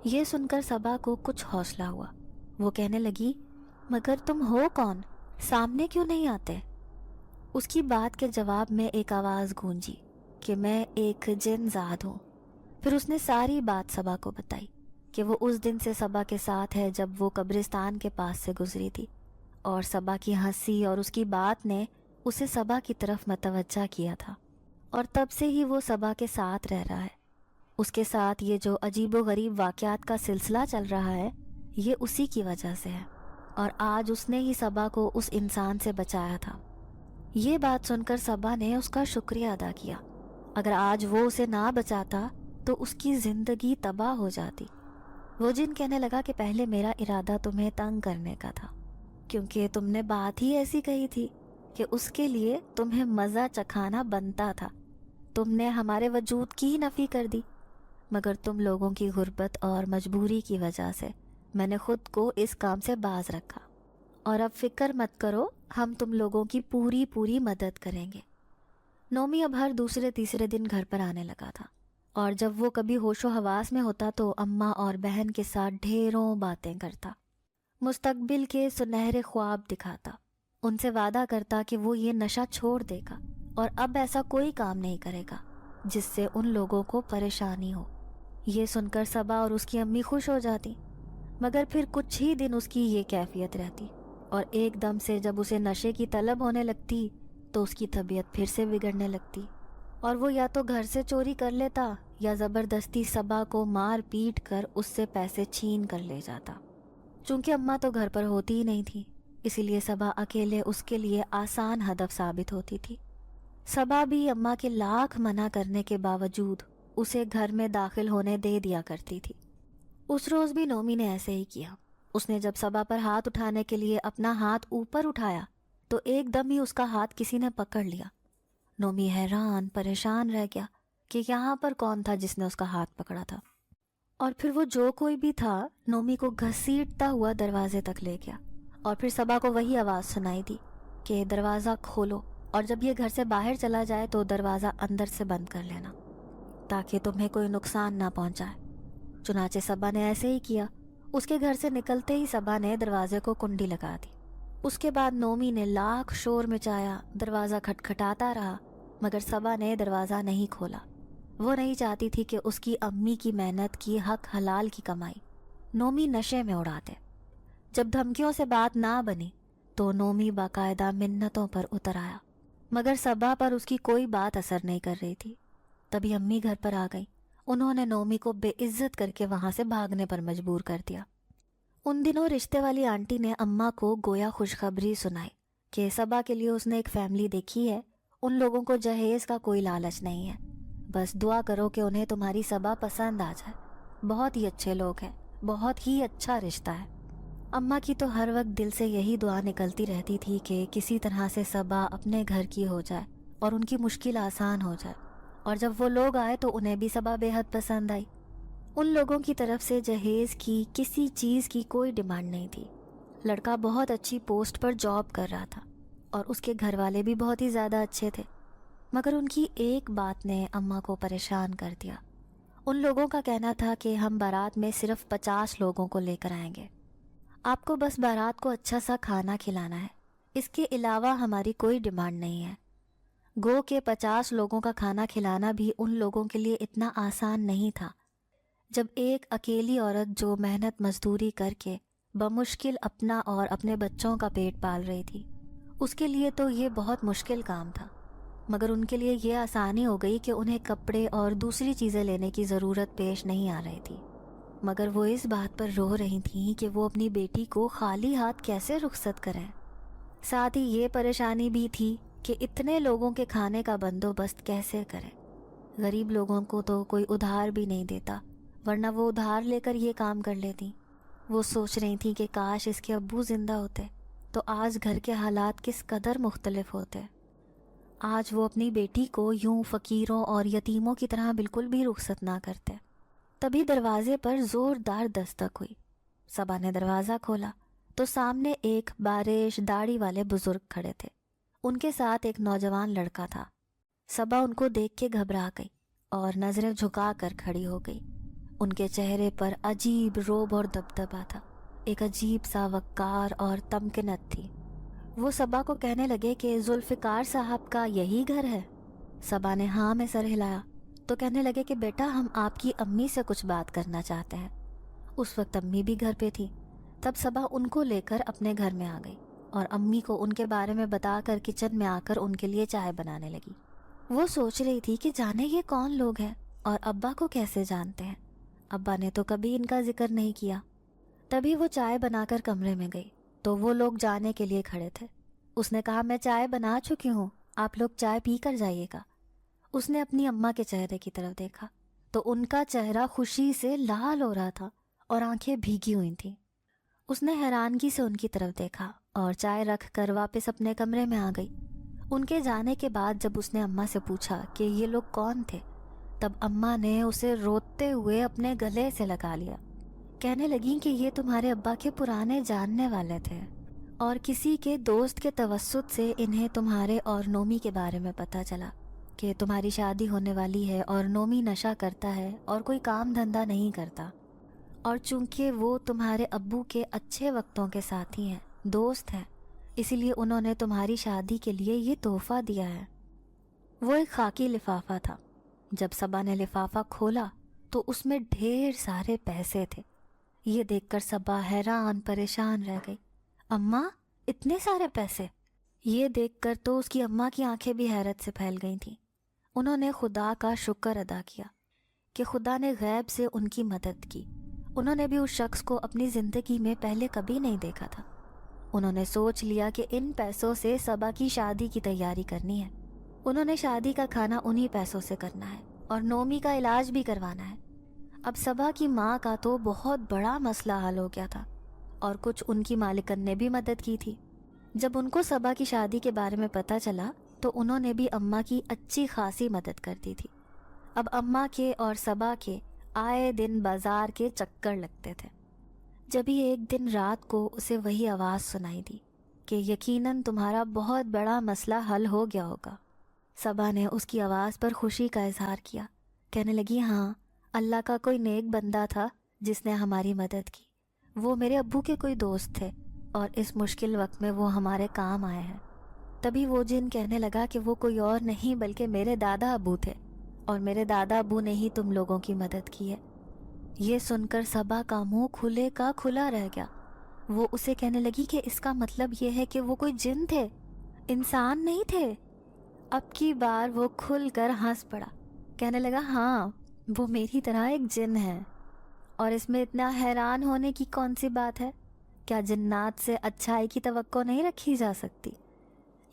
یہ سن کر صبا کو کچھ حوصلہ ہوا۔ وہ کہنے لگی مگر تم ہو کون؟ سامنے کیوں نہیں آتے؟ اس کی بات کے جواب میں ایک آواز گونجی کہ میں ایک جن زاد ہوں۔ پھر اس نے ساری بات صبا کو بتائی کہ وہ اس دن سے صبا کے ساتھ ہے جب وہ قبرستان کے پاس سے گزری تھی، اور صبا کی ہنسی اور اس کی بات نے اسے صبا کی طرف متوجہ کیا تھا، اور تب سے ہی وہ صبا کے ساتھ رہ رہا ہے۔ اس کے ساتھ یہ جو عجیب و غریب واقعات کا سلسلہ چل رہا ہے، یہ اسی کی وجہ سے ہے، اور آج اس نے ہی صبا کو اس انسان سے بچایا تھا۔ یہ بات سن کر صبا نے اس کا شکریہ ادا کیا۔ اگر آج وہ اسے نہ بچاتا تو اس کی زندگی تباہ ہو جاتی۔ وہ جن کہنے لگا کہ پہلے میرا ارادہ تمہیں تنگ کرنے کا تھا، کیونکہ تم نے بات ہی ایسی کہی تھی کہ اس کے لیے تمہیں مزہ چکھانا بنتا تھا۔ تم نے ہمارے وجود کی ہی نفی کر دی، مگر تم لوگوں کی غربت اور مجبوری کی وجہ سے میں نے خود کو اس کام سے باز رکھا، اور اب فکر مت کرو، ہم تم لوگوں کی پوری مدد کریں گے۔ نومی اب ہر دوسرے تیسرے دن گھر پر آنے لگا تھا، اور جب وہ کبھی ہوش و حواس میں ہوتا تو اماں اور بہن کے ساتھ ڈھیروں باتیں کرتا، مستقبل کے سنہرے خواب دکھاتا، ان سے وعدہ کرتا کہ وہ یہ نشہ چھوڑ دے گا اور اب ایسا کوئی کام نہیں کرے گا جس سے ان لوگوں کو پریشانی ہو۔ یہ سن کر صبا اور اس کی امی خوش ہو جاتی، مگر پھر کچھ ہی دن اس کی یہ کیفیت رہتی، اور ایک دم سے جب اسے نشے کی طلب ہونے لگتی تو اس کی طبیعت پھر سے بگڑنے لگتی، اور وہ یا تو گھر سے چوری کر لیتا یا زبردستی صبا کو مار پیٹ کر اس سے پیسے چھین کر لے جاتا۔ چونکہ اماں تو گھر پر ہوتی ہی نہیں تھی، اسی لیے صبا اکیلے اس کے لیے آسان ہدف ثابت ہوتی تھی۔ صبا بھی اماں کے لاکھ منع کرنے کے باوجود اسے گھر میں داخل ہونے دے دیا کرتی تھی۔ اس روز بھی نومی نے ایسے ہی کیا۔ اس نے جب صبا پر ہاتھ اٹھانے کے لیے اپنا ہاتھ اوپر اٹھایا تو ایک دم ہی اس کا ہاتھ کسی نے پکڑ لیا۔ نومی حیران پریشان رہ گیا کہ یہاں پر کون تھا جس نے اس کا ہاتھ پکڑا تھا، اور پھر وہ جو کوئی بھی تھا نومی کو گھسیٹتا ہوا دروازے تک لے گیا، اور پھر صبا کو وہی آواز سنائی دی کہ دروازہ کھولو، اور جب یہ گھر سے باہر چلا جائے تو دروازہ اندر سے بند کر لینا تاکہ تمہیں کوئی نقصان نہ پہنچائے۔ چنانچہ صبا نے ایسے ہی کیا۔ اس کے گھر سے نکلتے ہی صبا نے دروازے کو کنڈی لگا دی۔ اس کے بعد نومی نے لاکھ شور مچایا، دروازہ کھٹکھٹاتا رہا، مگر صبا نے دروازہ نہیں کھولا۔ وہ نہیں چاہتی تھی کہ اس کی امی کی محنت کی حق حلال کی کمائی نومی نشے میں اڑا دے۔ جب دھمکیوں سے بات نہ بنی تو نومی باقاعدہ منتوں پر اتر آیا، مگر صبا پر اس کی کوئی بات اثر نہیں کر رہی تھی۔ تبھی امی گھر پر آ گئی۔ انہوں نے نومی کو بے عزت کر کے وہاں سے بھاگنے پر مجبور کر دیا۔ ان دنوں رشتے والی آنٹی نے اماں کو گویا خوشخبری سنائی کہ صبا کے لیے اس نے ایک فیملی دیکھی ہے، ان لوگوں کو جہیز کا کوئی لالچ نہیں ہے، بس دعا کرو کہ انہیں تمہاری صبا پسند آ جائے، بہت ہی اچھے لوگ ہیں، بہت ہی اچھا رشتہ ہے۔ اماں کی تو ہر وقت دل سے یہی دعا نکلتی رہتی تھی کہ کسی طرح سے صبا اپنے گھر کی ہو جائے اور ان کی مشکل آسان ہو جائے، اور جب وہ لوگ آئے تو انہیں بھی صبا بے حد پسند آئی۔ ان لوگوں کی طرف سے جہیز کی کسی چیز کی کوئی ڈیمانڈ نہیں تھی۔ لڑکا بہت اچھی پوسٹ پر جاب کر رہا تھا اور اس کے گھر والے بھی بہت ہی زیادہ اچھے تھے، مگر ان کی ایک بات نے اماں کو پریشان کر دیا۔ ان لوگوں کا کہنا تھا کہ ہم بارات میں صرف 50 لوگوں کو لے کر آئیں گے، آپ کو بس بارات کو اچھا سا کھانا کھلانا ہے، اس کے علاوہ ہماری کوئی ڈیمانڈ نہیں ہے۔ گو کہ 50 لوگوں کا کھانا کھلانا بھی ان لوگوں کے لیے اتنا آسان نہیں تھا۔ جب ایک اکیلی عورت جو محنت مزدوری کر کے بمشکل اپنا اور اپنے بچوں کا پیٹ پال رہی تھی، اس کے لیے تو یہ بہت مشکل کام تھا، مگر ان کے لیے یہ آسانی ہو گئی کہ انہیں کپڑے اور دوسری چیزیں لینے کی ضرورت پیش نہیں آ رہی تھی۔ مگر وہ اس بات پر رو رہی تھیں کہ وہ اپنی بیٹی کو خالی ہاتھ کیسے رخصت کریں۔ ساتھ ہی یہ پریشانی بھی تھی کہ اتنے لوگوں کے کھانے کا بندوبست کیسے کریں۔ غریب لوگوں کو تو کوئی ادھار بھی نہیں دیتا، ورنہ وہ ادھار لے کر یہ کام کر لیتی۔ وہ سوچ رہی تھی کہ کاش اس کے ابو زندہ ہوتے تو آج گھر کے حالات کس قدر مختلف ہوتے۔ آج وہ اپنی بیٹی کو یوں فقیروں اور یتیموں کی طرح بالکل بھی رخصت نہ کرتے۔ تبھی دروازے پر زوردار دستک ہوئی۔ صبا نے دروازہ کھولا تو سامنے ایک باریش داڑھی والے بزرگ کھڑے تھے، ان کے ساتھ ایک نوجوان لڑکا تھا۔ صبا ان کو دیکھ کے گھبرا گئی اور نظریں جھکا کر کھڑی ہو گئی۔ ان کے چہرے پر عجیب رعب اور دبدبا تھا، ایک عجیب سا وقار اور تمکنت تھی۔ وہ صبا کو کہنے لگے کہ ذوالفقار صاحب کا یہی گھر ہے؟ صبا نے ہاں میں سر ہلایا تو کہنے لگے کہ بیٹا ہم آپ کی امی سے کچھ بات کرنا چاہتے ہیں۔ اس وقت امی بھی گھر پہ تھی۔ تب صبا ان کو لے کر اپنے گھر میں آ گئی اور امی کو ان کے بارے میں بتا کر کچن میں آ کر ان کے لیے چائے بنانے لگی۔ وہ سوچ رہی تھی کہ جانے یہ کون لوگ ہیں اور ابا کو کیسے جانتے ہیں، ابا نے تو کبھی ان کا ذکر نہیں کیا۔ تبھی وہ چائے بنا کر کمرے میں گئی تو وہ لوگ جانے کے لیے کھڑے تھے۔ اس نے کہا میں چائے بنا چکی ہوں، آپ لوگ چائے پی کر جائیے گا۔ اس نے اپنی اماں کے چہرے کی طرف دیکھا تو ان کا چہرہ خوشی سے لال ہو رہا تھا اور آنکھیں بھیگی ہوئی تھیں۔ اس نے حیرانگی سے ان کی طرف دیکھا اور چائے رکھ کر واپس اپنے کمرے میں آ گئی۔ ان کے جانے کے بعد جب اس نے اماں سے پوچھا کہ یہ لوگ کون تھے، تب اماں نے اسے روتے ہوئے اپنے گلے سے لگا لیا۔ کہنے لگیں کہ یہ تمہارے ابا کے پرانے جاننے والے تھے اور کسی کے دوست کے توسط سے انہیں تمہارے اور نومی کے بارے میں پتہ چلا کہ تمہاری شادی ہونے والی ہے اور نومی نشہ کرتا ہے اور کوئی کام دھندا نہیں کرتا، اور چونکہ وہ تمہارے ابو کے اچھے وقتوں کے ساتھی ہیں، دوست ہیں، اسی لیے انہوں نے تمہاری شادی کے لیے یہ تحفہ دیا ہے۔ وہ ایک خاکی لفافہ تھا۔ جب صبا نے لفافہ کھولا تو اس میں ڈھیر سارے پیسے تھے۔ یہ دیکھ کر صبا حیران پریشان رہ گئی۔ اماں اتنے سارے پیسے؟ یہ دیکھ کر تو اس کی اماں کی آنکھیں بھی حیرت سے پھیل گئی تھیں۔ انہوں نے خدا کا شکر ادا کیا کہ خدا نے غیب سے ان کی مدد کی۔ انہوں نے بھی اس شخص کو اپنی زندگی میں پہلے کبھی نہیں دیکھا تھا۔ انہوں نے سوچ لیا کہ ان پیسوں سے صبا کی شادی کی تیاری کرنی ہے۔ انہوں نے شادی کا کھانا انہی پیسوں سے کرنا ہے اور نومی کا علاج بھی کروانا ہے۔ اب صبا کی ماں کا تو بہت بڑا مسئلہ حل ہو گیا تھا اور کچھ ان کی مالکن نے بھی مدد کی تھی۔ جب ان کو صبا کی شادی کے بارے میں پتہ چلا تو انہوں نے بھی اماں کی اچھی خاصی مدد کر دی تھی۔ اب اماں کے اور صبا کے آئے دن بازار کے چکر لگتے تھے۔ جبھی ایک دن رات کو اسے وہی آواز سنائی دی کہ یقیناً تمہارا بہت بڑا مسئلہ حل ہو گیا ہوگا۔ صبا نے اس کی آواز پر خوشی کا اظہار کیا، کہنے لگی ہاں، اللہ کا کوئی نیک بندہ تھا جس نے ہماری مدد کی۔ وہ میرے ابو کے کوئی دوست تھے اور اس مشکل وقت میں وہ ہمارے کام آئے ہیں۔ تبھی وہ جن کہنے لگا کہ وہ کوئی اور نہیں بلکہ میرے دادا ابو تھے اور میرے دادا ابو نے ہی تم لوگوں کی مدد کی ہے۔ یہ سن کر صبا کا منہ کھلے کا کھلا رہ گیا۔ وہ اسے کہنے لگی کہ اس کا مطلب یہ ہے کہ وہ کوئی جن تھے، انسان نہیں تھے۔ اب کی بار وہ کھل کر ہنس پڑا، کہنے لگا ہاں، وہ میری طرح ایک جن ہے، اور اس میں اتنا حیران ہونے کی کون سی بات ہے؟ کیا جنات سے اچھائی کی توقع نہیں رکھی جا سکتی؟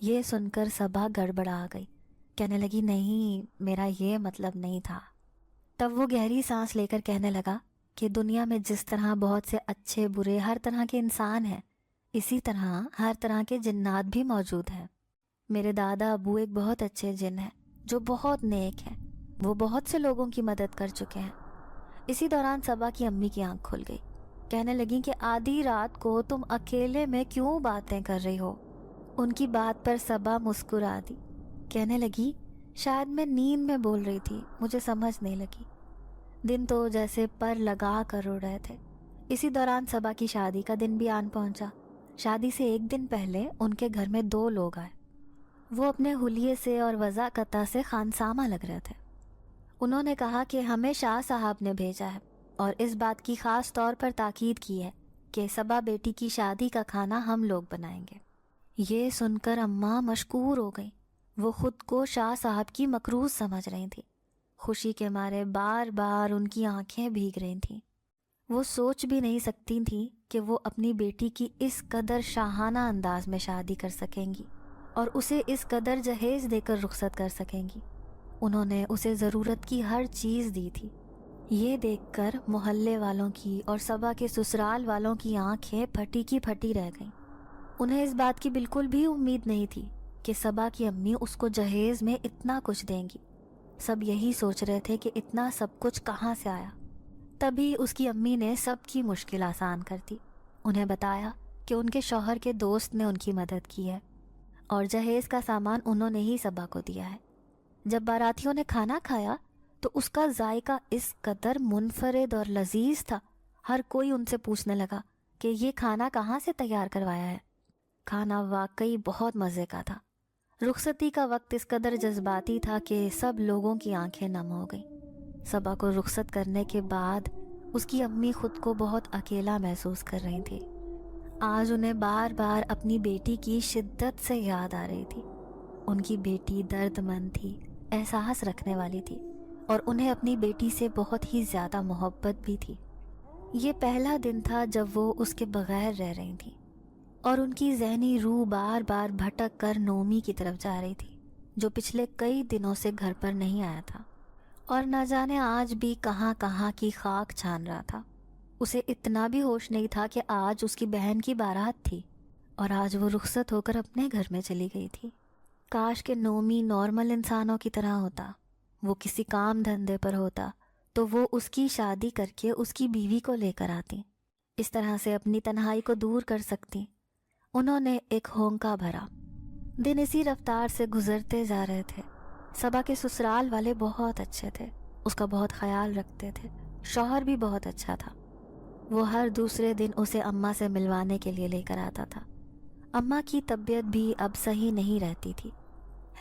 یہ سن کر صبا گڑبڑا گئی، کہنے لگی نہیں، میرا یہ مطلب نہیں تھا۔ تب وہ گہری سانس لے کر کہنے لگا کہ دنیا میں جس طرح بہت سے اچھے برے ہر طرح کے انسان ہیں، اسی طرح ہر طرح کے جنات بھی موجود ہیں۔ میرے دادا ابو ایک بہت اچھے جن ہیں جو بہت نیک ہیں، وہ بہت سے لوگوں کی مدد کر چکے ہیں۔ اسی دوران صبا کی امی کی آنکھ کھل گئی، کہنے لگیں کہ آدھی رات کو تم اکیلے میں کیوں باتیں کر رہی ہو؟ ان کی بات پر صبا مسکرا دی، کہنے لگی شاید میں نیند میں بول رہی تھی، مجھے سمجھ نہیں لگی۔ دن تو جیسے پر لگا کر اڑ رہے تھے۔ اسی دوران صبا کی شادی کا دن بھی آن پہنچا۔ شادی سے ایک دن پہلے ان کے گھر میں 2 لوگ آئے۔ وہ اپنے حلیے سے اور وضاقتہ سے خانسامہ لگ رہے تھے۔ انہوں نے کہا کہ ہمیں شاہ صاحب نے بھیجا ہے اور اس بات کی خاص طور پر تاکید کی ہے کہ صبا بیٹی کی شادی کا کھانا ہم لوگ بنائیں گے۔ یہ سن کر اماں مشکور ہو گئیں۔ وہ خود کو شاہ صاحب کی مکروز سمجھ رہی تھیں۔ خوشی کے مارے بار بار ان کی آنکھیں بھیگ رہی تھیں۔ وہ سوچ بھی نہیں سکتی تھیں کہ وہ اپنی بیٹی کی اس قدر شاہانہ انداز میں شادی کر سکیں گی اور اسے اس قدر جہیز دے کر رخصت کر سکیں گی۔ انہوں نے اسے ضرورت کی ہر چیز دی تھی۔ یہ دیکھ کر محلے والوں کی اور صبا کے سسرال والوں کی آنکھیں پھٹی کی پھٹی رہ گئیں۔ انہیں اس بات کی بالکل بھی امید نہیں تھی کہ صبا کی امی اس کو جہیز میں اتنا کچھ دیں گی۔ سب یہی سوچ رہے تھے کہ اتنا سب کچھ کہاں سے آیا۔ تبھی اس کی امی نے سب کی مشکل آسان کر دی۔ انہیں بتایا کہ ان کے شوہر کے دوست نے ان کی مدد کی ہے اور جہیز کا سامان انہوں نے ہی صبا کو دیا ہے۔ جب باراتیوں نے کھانا کھایا تو اس کا ذائقہ اس قدر منفرد اور لذیذ تھا، ہر کوئی ان سے پوچھنے لگا کہ یہ کھانا کہاں سے تیار کروایا ہے۔ کھانا واقعی بہت مزے کا تھا۔ رخصتی کا وقت اس قدر جذباتی تھا کہ سب لوگوں کی آنکھیں نم ہو گئیں۔ صبا کو رخصت کرنے کے بعد اس کی امی خود کو بہت اکیلا محسوس کر رہی تھی۔ آج انہیں بار بار اپنی بیٹی کی شدت سے یاد آ رہی تھی۔ ان کی بیٹی درد مند تھی، احساس رکھنے والی تھی اور انہیں اپنی بیٹی سے بہت ہی زیادہ محبت بھی تھی۔ یہ پہلا دن تھا جب وہ اس کے بغیر رہ رہی تھیں اور ان کی ذہنی روح بار بار بھٹک کر نومی کی طرف جا رہی تھی، جو پچھلے کئی دنوں سے گھر پر نہیں آیا تھا اور نہ جانے آج بھی کہاں کہاں کی خاک چھان رہا تھا۔ اسے اتنا بھی ہوش نہیں تھا کہ آج اس کی بہن کی بارات تھی اور آج وہ رخصت ہو کر اپنے گھر میں چلی گئی تھی۔ کاش کہ نومی نارمل انسانوں کی طرح ہوتا، وہ کسی کام دھندے پر ہوتا تو وہ اس کی شادی کر کے اس کی بیوی کو لے کر آتی، اس طرح سے اپنی تنہائی کو دور کر سکتی۔ انہوں نے ایک ہونکا بھرا۔ دن اسی رفتار سے گزرتے جا رہے تھے۔ صبا کے سسرال والے بہت اچھے تھے، اس کا بہت خیال رکھتے تھے، شوہر بھی بہت اچھا تھا۔ وہ ہر دوسرے دن اسے اماں سے ملوانے کے لیے لے کر آتا تھا۔ اماں کی طبیعت بھی اب صحیح نہیں رہتی تھی۔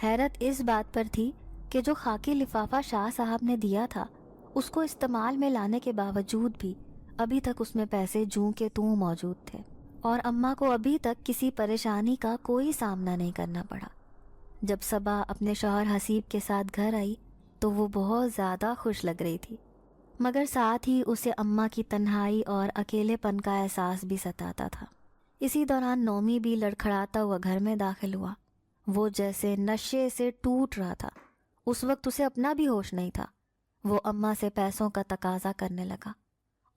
حیرت اس بات پر تھی کہ جو خاکی لفافہ شاہ صاحب نے دیا تھا اس کو استعمال میں لانے کے باوجود بھی ابھی تک اس میں پیسے جوں کے توں موجود تھے اور اماں کو ابھی تک کسی پریشانی کا کوئی سامنا نہیں کرنا پڑا۔ جب صبا اپنے شوہر حسیب کے ساتھ گھر آئی تو وہ بہت زیادہ خوش لگ رہی تھی، مگر ساتھ ہی اسے اماں کی تنہائی اور اکیلے پن کا احساس بھی ستاتا تھا۔ اسی دوران نومی بھی لڑکھڑاتا ہوا گھر میں داخل ہوا۔ وہ جیسے نشے سے ٹوٹ رہا تھا۔ اس وقت اسے اپنا بھی ہوش نہیں تھا۔ وہ اماں سے پیسوں کا تقاضا کرنے لگا۔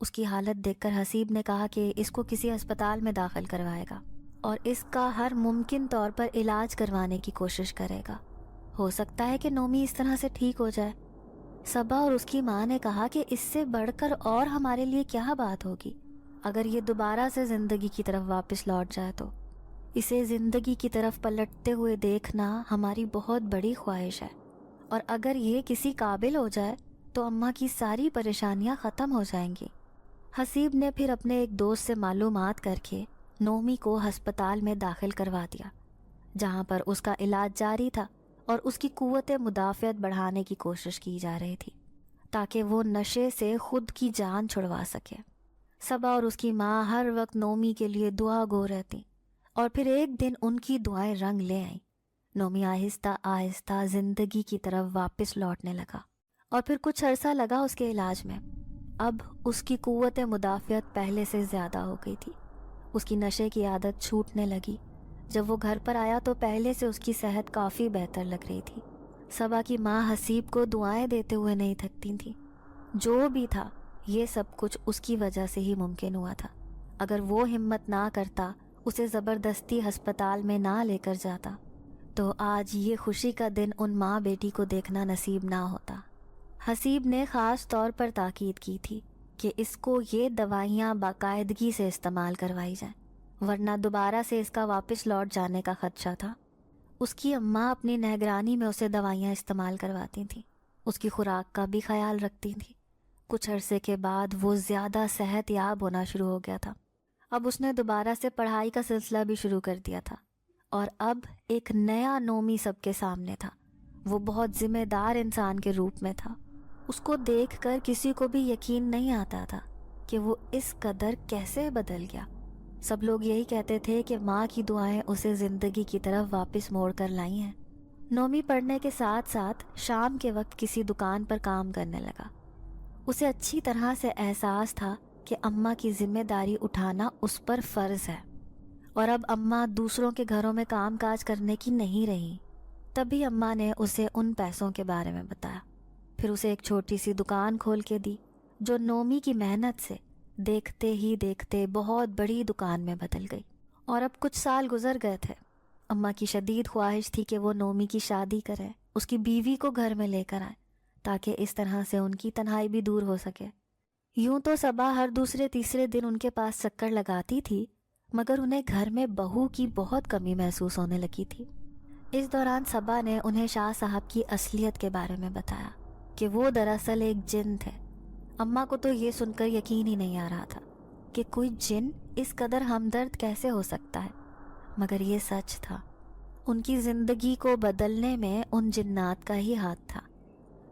اس کی حالت دیکھ کر حسیب نے کہا کہ اس کو کسی ہسپتال میں داخل کروائے گا اور اس کا ہر ممکن طور پر علاج کروانے کی کوشش کرے گا۔ ہو سکتا ہے کہ نومی اس طرح سے ٹھیک ہو جائے۔ صبا اور اس کی ماں نے کہا کہ اس سے بڑھ کر اور ہمارے لیے کیا بات ہوگی اگر یہ دوبارہ سے زندگی کی طرف واپس لوٹ جائے تو۔ اسے زندگی کی طرف پلٹتے ہوئے دیکھنا ہماری بہت بڑی خواہش ہے اور اگر یہ کسی قابل ہو جائے تو اماں کی ساری پریشانیاں ختم ہو جائیں گی۔ حسیب نے پھر اپنے ایک دوست سے معلومات کر کے نومی کو ہسپتال میں داخل کروا دیا، جہاں پر اس کا علاج جاری تھا اور اس کی قوت مدافعت بڑھانے کی کوشش کی جا رہی تھی تاکہ وہ نشے سے خود کی جان چھڑوا سکے۔ صبا اور اس کی ماں ہر وقت نومی کے لیے دعا گو رہتی اور پھر ایک دن ان کی دعائیں رنگ لے آئیں۔ نومی آہستہ آہستہ زندگی کی طرف واپس لوٹنے لگا اور پھر کچھ عرصہ لگا اس کے علاج میں۔ اب اس کی قوت مدافعت پہلے سے زیادہ ہو گئی تھی۔ اس کی نشے کی عادت چھوٹنے لگی۔ جب وہ گھر پر آیا تو پہلے سے اس کی صحت کافی بہتر لگ رہی تھی۔ صبا کی ماں حسیب کو دعائیں دیتے ہوئے نہیں تھکتی تھی۔ جو بھی تھا یہ سب کچھ اس کی وجہ سے ہی ممکن ہوا تھا۔ اگر وہ ہمت نہ کرتا، اسے زبردستی ہسپتال میں نہ لے کر جاتا، تو آج یہ خوشی کا دن ان ماں بیٹی کو دیکھنا نصیب نہ ہوتا۔ حسیب نے خاص طور پر تاکید کی تھی کہ اس کو یہ دوائیاں باقاعدگی سے استعمال کروائی جائیں، ورنہ دوبارہ سے اس کا واپس لوٹ جانے کا خدشہ تھا۔ اس کی اماں اپنی نگرانی میں اسے دوائیاں استعمال کرواتی تھیں، اس کی خوراک کا بھی خیال رکھتی تھیں۔ کچھ عرصے کے بعد وہ زیادہ صحت یاب ہونا شروع ہو گیا تھا۔ اب اس نے دوبارہ سے پڑھائی کا سلسلہ بھی شروع کر دیا تھا، اور اب ایک نیا نومی سب کے سامنے تھا۔ وہ بہت ذمہ دار انسان کے روپ میں تھا۔ اس کو دیکھ کر کسی کو بھی یقین نہیں آتا تھا کہ وہ اس قدر کیسے بدل گیا۔ سب لوگ یہی کہتے تھے کہ ماں کی دعائیں اسے زندگی کی طرف واپس موڑ کر لائی ہیں۔ نومی پڑھنے کے ساتھ ساتھ شام کے وقت کسی دکان پر کام کرنے لگا۔ اسے اچھی طرح سے احساس تھا کہ اماں کی ذمہ داری اٹھانا اس پر فرض ہے، اور اب اماں دوسروں کے گھروں میں کام کاج کرنے کی نہیں رہی۔ تبھی اماں نے اسے ان پیسوں کے بارے میں بتایا، پھر اسے ایک چھوٹی سی دکان کھول کے دی، جو نومی کی محنت سے دیکھتے ہی دیکھتے بہت بڑی دکان میں بدل گئی۔ اور اب کچھ سال گزر گئے تھے۔ اماں کی شدید خواہش تھی کہ وہ نومی کی شادی کریں، اس کی بیوی کو گھر میں لے کر آئیں، تاکہ اس طرح سے ان کی تنہائی بھی دور ہو سکے۔ یوں تو صبا ہر دوسرے تیسرے دن ان کے پاس چکر لگاتی تھی، مگر انہیں گھر میں بہو کی بہت کمی محسوس ہونے لگی تھی۔ اس دوران صبا نے انہیں شاہ صاحب کی اصلیت کے بارے میں بتایا کہ وہ دراصل ایک جن تھے۔ اماں کو تو یہ سن کر یقین ہی نہیں آ رہا تھا کہ کوئی جن اس قدر ہمدرد کیسے ہو سکتا ہے، مگر یہ سچ تھا۔ ان کی زندگی کو بدلنے میں ان جنات کا ہی ہاتھ تھا۔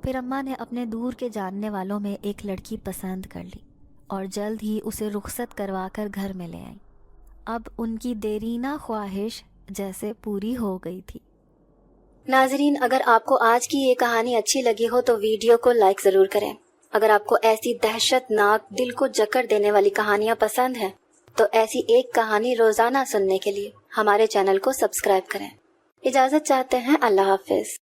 پھر اماں نے اپنے دور کے جاننے والوں میں ایک لڑکی پسند کر لی اور جلد ہی اسے رخصت کروا کر گھر میں لے آئیں۔ اب ان کی دیرینہ خواہش جیسے پوری ہو گئی تھی۔ ناظرین، اگر آپ کو آج کی یہ کہانی اچھی لگی ہو تو ویڈیو کو لائک ضرور کریں۔ اگر آپ کو ایسی دہشت ناک دل کو جکڑ دینے والی کہانیاں پسند ہیں تو ایسی ایک کہانی روزانہ سننے کے لیے ہمارے چینل کو سبسکرائب کریں۔ اجازت چاہتے ہیں، اللہ حافظ۔